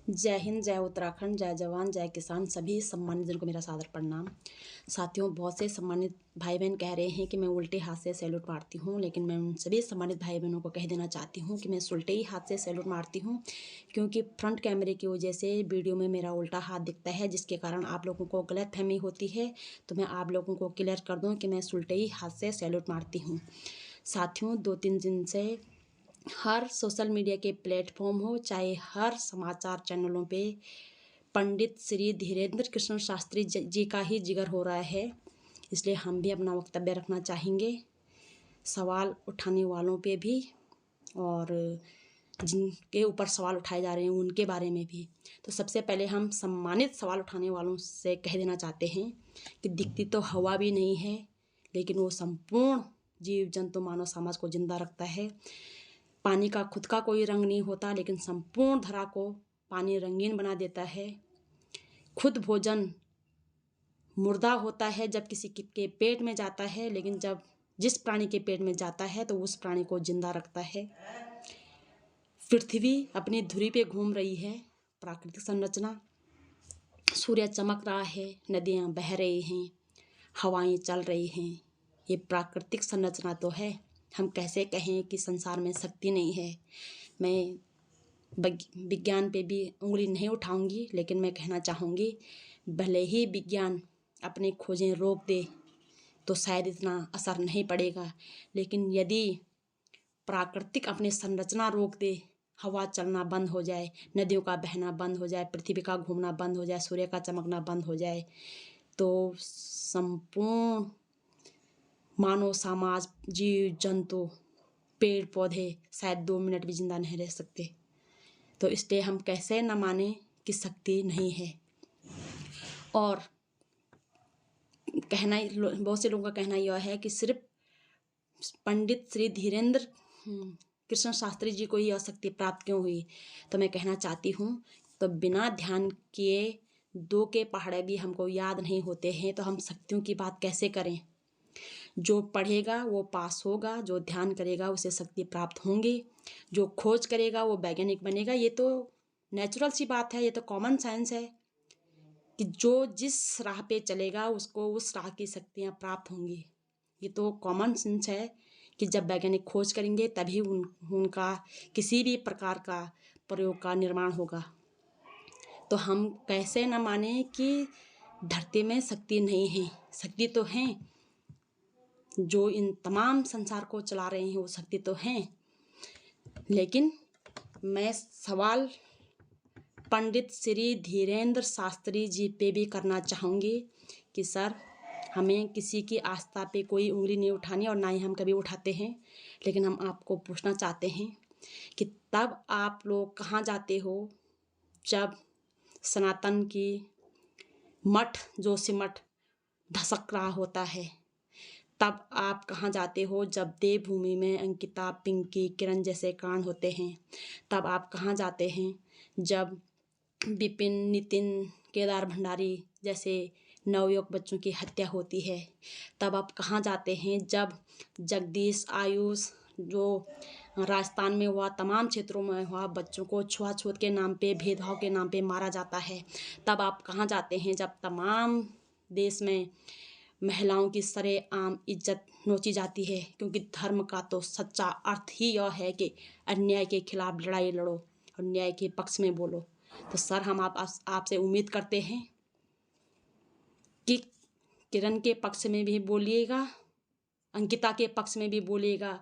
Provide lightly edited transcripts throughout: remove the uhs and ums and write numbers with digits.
जय हिंद, जय उत्तराखंड, जय जवान, जय किसान। सभी सम्मानित जन को मेरा सादर प्रणाम। साथियों, बहुत से सम्मानित भाई बहन कह रहे हैं कि मैं उल्टे हाथ से सैल्यूट मारती हूं, लेकिन मैं उन सभी सम्मानित भाई बहनों को कह देना चाहती हूं कि मैं उल्टे ही हाथ से सैल्यूट मारती हूं, क्योंकि फ्रंट कैमरे की वजह से वीडियो में मेरा उल्टा हाथ दिखता है, जिसके कारण आप लोगों को गलतफहमी होती है। तो मैं आप लोगों को क्लियर कर दूँ कि मैं उल्टे ही हाथ से सैल्यूट मारती हूँ। साथियों, 2-3 दिन से हर सोशल मीडिया के प्लेटफॉर्म हो, चाहे हर समाचार चैनलों पे पंडित श्री धीरेन्द्र कृष्ण शास्त्री जी का ही जिक्र हो रहा है। इसलिए हम भी अपना वक्तव्य रखना चाहेंगे, सवाल उठाने वालों पे भी और जिनके ऊपर सवाल उठाए जा रहे हैं उनके बारे में भी। तो सबसे पहले हम सम्मानित सवाल उठाने वालों से कह देना चाहते हैं कि दिखती तो हवा भी नहीं है, लेकिन वो संपूर्ण जीव जंतु मानव समाज को जिंदा रखता है। पानी का खुद का कोई रंग नहीं होता, लेकिन संपूर्ण धरा को पानी रंगीन बना देता है। खुद भोजन मुर्दा होता है जब किसी के पेट में जाता है, लेकिन जब जिस प्राणी के पेट में जाता है तो उस प्राणी को जिंदा रखता है। पृथ्वी अपनी धुरी पे घूम रही है। प्राकृतिक संरचना, सूर्य चमक रहा है, नदियाँ बह रही हैं, हवाएं चल रही हैं। ये प्राकृतिक संरचना तो है। हम कैसे कहें कि संसार में शक्ति नहीं है। मैं विज्ञान पे भी उंगली नहीं उठाऊंगी, लेकिन मैं कहना चाहूँगी, भले ही विज्ञान अपनी खोजें रोक दे तो शायद इतना असर नहीं पड़ेगा, लेकिन यदि प्राकृतिक अपनी संरचना रोक दे, हवा चलना बंद हो जाए, नदियों का बहना बंद हो जाए, पृथ्वी का घूमना बंद हो जाए, सूर्य का चमकना बंद हो जाए, तो संपूर्ण मानव समाज, जीव जंतु, पेड़ पौधे शायद 2 मिनट भी जिंदा नहीं रह सकते। तो इसलिए हम कैसे न माने कि शक्ति नहीं है। और कहना, बहुत से लोगों का कहना यह है कि सिर्फ पंडित श्री धीरेन्द्र कृष्ण शास्त्री जी को ही यह शक्ति प्राप्त क्यों हुई। तो मैं कहना चाहती हूँ, तो बिना ध्यान किए 2 के पहाड़े भी हमको याद नहीं होते हैं, तो हम शक्तियों की बात कैसे करें। जो पढ़ेगा वो पास होगा, जो ध्यान करेगा उसे शक्ति प्राप्त होंगी, जो खोज करेगा वो वैज्ञानिक बनेगा। ये तो नेचुरल सी बात है, ये तो कॉमन साइंस है कि जो जिस राह पे चलेगा उसको उस राह की शक्तियाँ प्राप्त होंगी। ये तो कॉमन सेंस है कि जब वैज्ञानिक खोज करेंगे तभी उनका किसी भी प्रकार का प्रयोग का निर्माण होगा। तो हम कैसे न माने कि धरती में शक्ति नहीं है। शक्ति तो है, जो इन तमाम संसार को चला रहे हैं वो शक्ति तो हैं। लेकिन मैं सवाल पंडित श्री धीरेन्द्र शास्त्री जी पे भी करना चाहूँगी कि सर, हमें किसी की आस्था पे कोई उंगली नहीं उठानी और ना ही हम कभी उठाते हैं, लेकिन हम आपको पूछना चाहते हैं कि तब आप लोग कहाँ जाते हो जब सनातन की मठ जो सिमट धसक रहा होता है। तब आप कहाँ जाते हो जब देवभूमि में अंकिता, पिंकी, किरण जैसे कांड होते हैं। तब आप कहाँ जाते हैं जब विपिन, नितिन, केदार भंडारी जैसे नवयुवक बच्चों की हत्या होती है। तब आप कहाँ जाते हैं जब जगदीश, आयुष, जो राजस्थान में हुआ, तमाम क्षेत्रों में हुआ, बच्चों को छुआछूत के नाम पे, भेदभाव के नाम पे मारा जाता है। तब आप कहाँ जाते हैं जब तमाम देश में महिलाओं की सरेआम इज्जत नोची जाती है, क्योंकि धर्म का तो सच्चा अर्थ ही यह है कि अन्याय के खिलाफ लड़ाई लड़ो और न्याय के पक्ष में बोलो। तो सर, हम आपसे उम्मीद करते हैं कि किरण के पक्ष में भी बोलिएगा, अंकिता के पक्ष में भी बोलिएगा,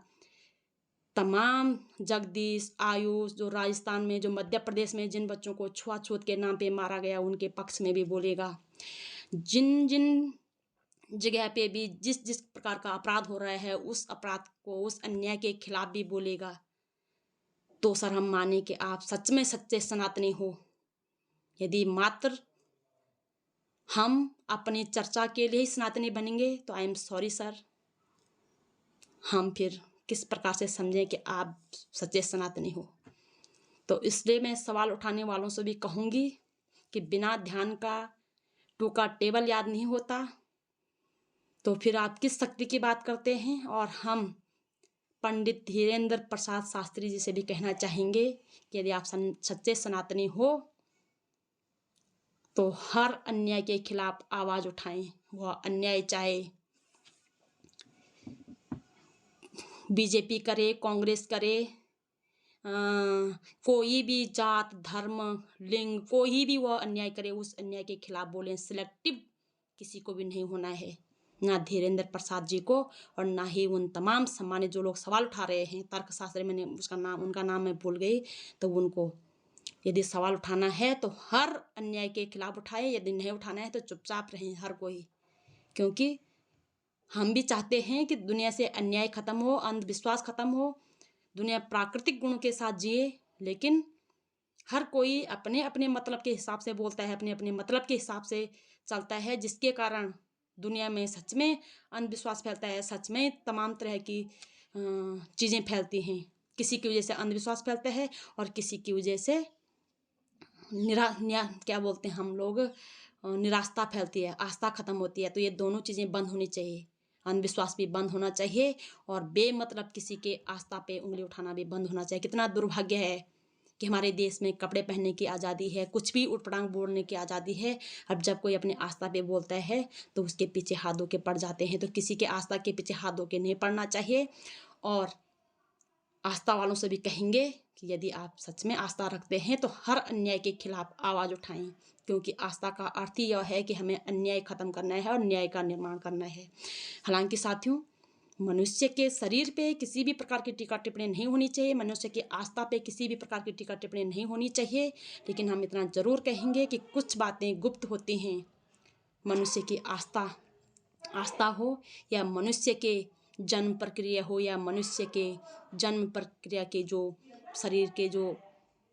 तमाम जगदीश, आयुष, जो राजस्थान में, जो मध्य प्रदेश में जिन बच्चों को छुआछूत के नाम पे मारा गया उनके पक्ष में भी बोलेगा। जिन जिन जगह पे भी जिस जिस प्रकार का अपराध हो रहा है उस अपराध को, उस अन्याय के खिलाफ भी बोलेगा। तो सर, हम माने कि आप सच में सच्चे सनातनी हो। यदि मात्र हम अपनी चर्चा के लिए ही सनातनी बनेंगे तो आई एम सॉरी सर, हम फिर किस प्रकार से समझें कि आप सच्चे सनातनी हो। तो इसलिए मैं सवाल उठाने वालों से भी कहूँगी कि बिना ध्यान का 2 का टेबल याद नहीं होता, तो फिर आप किस शक्ति की बात करते हैं। और हम पंडित धीरेन्द्र प्रसाद शास्त्री जी से भी कहना चाहेंगे कि यदि आप सच्चे सनातनी हो तो हर अन्याय के खिलाफ आवाज़ उठाएं। वह अन्याय चाहे बीजेपी करे, कांग्रेस करे, कोई भी जात, धर्म, लिंग, कोई भी वह अन्याय करे, उस अन्याय के खिलाफ बोलें। सिलेक्टिव किसी को भी नहीं होना है, ना धीरेन्द्र प्रसाद जी को और ना ही उन तमाम सम्मानित जो लोग सवाल उठा रहे हैं। तर्कशास्त्री, मैंने उनका नाम मैं भूल गई, तो उनको यदि सवाल उठाना है तो हर अन्याय के खिलाफ उठाए, यदि नहीं उठाना है तो चुपचाप रहें हर कोई। क्योंकि हम भी चाहते हैं कि दुनिया से अन्याय खत्म हो, अंधविश्वास खत्म हो, दुनिया प्राकृतिक गुणों के साथ जिए। लेकिन हर कोई अपने अपने मतलब के हिसाब से बोलता है, अपने अपने मतलब के हिसाब से चलता है, जिसके कारण दुनिया में सच में अंधविश्वास फैलता है, सच में तमाम तरह की चीज़ें फैलती हैं। किसी की वजह से अंधविश्वास फैलता है और किसी की वजह से क्या बोलते हैं हम लोग, निराशा फैलती है, आस्था खत्म होती है। तो ये दोनों चीज़ें बंद होनी चाहिए। अंधविश्वास भी बंद होना चाहिए और बेमतलब किसी के आस्था पे उंगली उठाना भी बंद होना चाहिए। कितना दुर्भाग्य है कि हमारे देश में कपड़े पहनने की आज़ादी है, कुछ भी उटपटांग बोलने की आज़ादी है। अब जब कोई अपने आस्था पे बोलता है तो उसके पीछे हाथ धो के पड़ जाते हैं। तो किसी के आस्था के पीछे हाथ धो के नहीं पड़ना चाहिए। और आस्था वालों से भी कहेंगे कि यदि आप सच में आस्था रखते हैं तो हर अन्याय के खिलाफ आवाज़ उठाएं। क्योंकि आस्था का अर्थ ही यह है कि हमें अन्याय खत्म करना है और न्याय का निर्माण करना है। हालांकि साथियों, मनुष्य के शरीर पे किसी भी प्रकार की टीका टिप्पणी नहीं होनी चाहिए, मनुष्य की आस्था पे किसी भी प्रकार की टीका टिप्पणी नहीं होनी चाहिए। लेकिन हम इतना ज़रूर कहेंगे कि कुछ बातें गुप्त होती हैं। मनुष्य की आस्था हो या मनुष्य के जन्म प्रक्रिया हो या मनुष्य के जन्म प्रक्रिया के जो शरीर के जो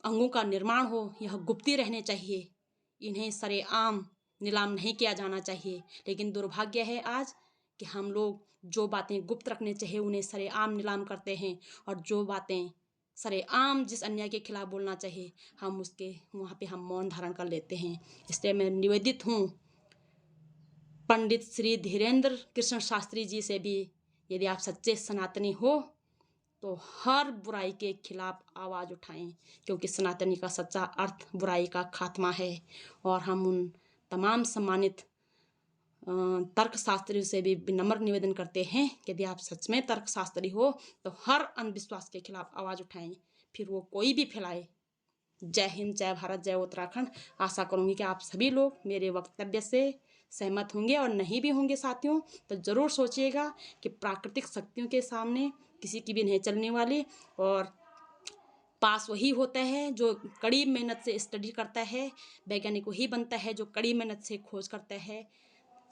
अंगों का निर्माण हो, यह गुप्त ही रहने चाहिए। इन्हें सरेआम नीलाम नहीं किया जाना चाहिए। लेकिन दुर्भाग्य है आज कि हम लोग जो बातें गुप्त रखने चाहिए उन्हें सरेआम नीलाम करते हैं, और जो बातें सरेआम जिस अन्याय के खिलाफ बोलना चाहिए हम उसके वहाँ पे हम मौन धारण कर लेते हैं। इसलिए मैं निवेदित हूँ पंडित श्री धीरेन्द्र कृष्ण शास्त्री जी से भी, यदि आप सच्चे सनातनी हो तो हर बुराई के खिलाफ आवाज़ उठाएं। क्योंकि सनातनी का सच्चा अर्थ बुराई का खात्मा है। और हम उन तमाम सम्मानित तर्कशास्त्री से भी विनम्र निवेदन करते हैं कि यदि आप सच में तर्कशास्त्री हो तो हर अंधविश्वास के खिलाफ आवाज़ उठाएं, फिर वो कोई भी फैलाए। जय हिंद, जय भारत, जय उत्तराखंड। आशा करूँगी कि आप सभी लोग मेरे वक्तव्य से सहमत होंगे, और नहीं भी होंगे साथियों तो ज़रूर सोचिएगा कि प्राकृतिक शक्तियों के सामने किसी की भी नहीं चलने वाली। और पास वही होता है जो कड़ी मेहनत से स्टडी करता है, वैज्ञानिक वही बनता है जो कड़ी मेहनत से खोज करता है,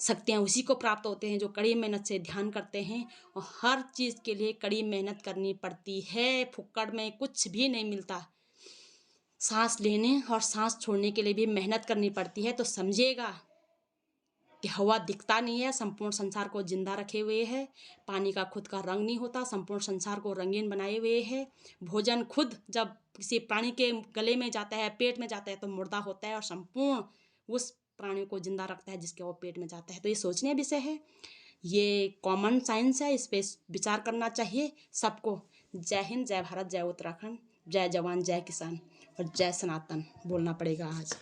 शक्तियाँ उसी को प्राप्त होते हैं जो कड़ी मेहनत से ध्यान करते हैं। और हर चीज़ के लिए कड़ी मेहनत करनी पड़ती है, फुक्कड़ में कुछ भी नहीं मिलता। सांस लेने और सांस छोड़ने के लिए भी मेहनत करनी पड़ती है। तो समझिएगा कि हवा दिखता नहीं है, संपूर्ण संसार को जिंदा रखे हुए है। पानी का खुद का रंग नहीं होता, संपूर्ण संसार को रंगीन बनाए हुए है। भोजन खुद जब किसी प्राणी के गले में जाता है, पेट में जाता है तो मुर्दा होता है, और संपूर्ण उस प्राणी को जिंदा रखता है जिसके वो पेट में जाता है। तो ये सोचनीय विषय है, ये कॉमन साइंस है, इस पर विचार करना चाहिए सबको। जय हिंद, जय भारत, जय उत्तराखंड, जय जवान, जय किसान और जय सनातन बोलना पड़ेगा आज।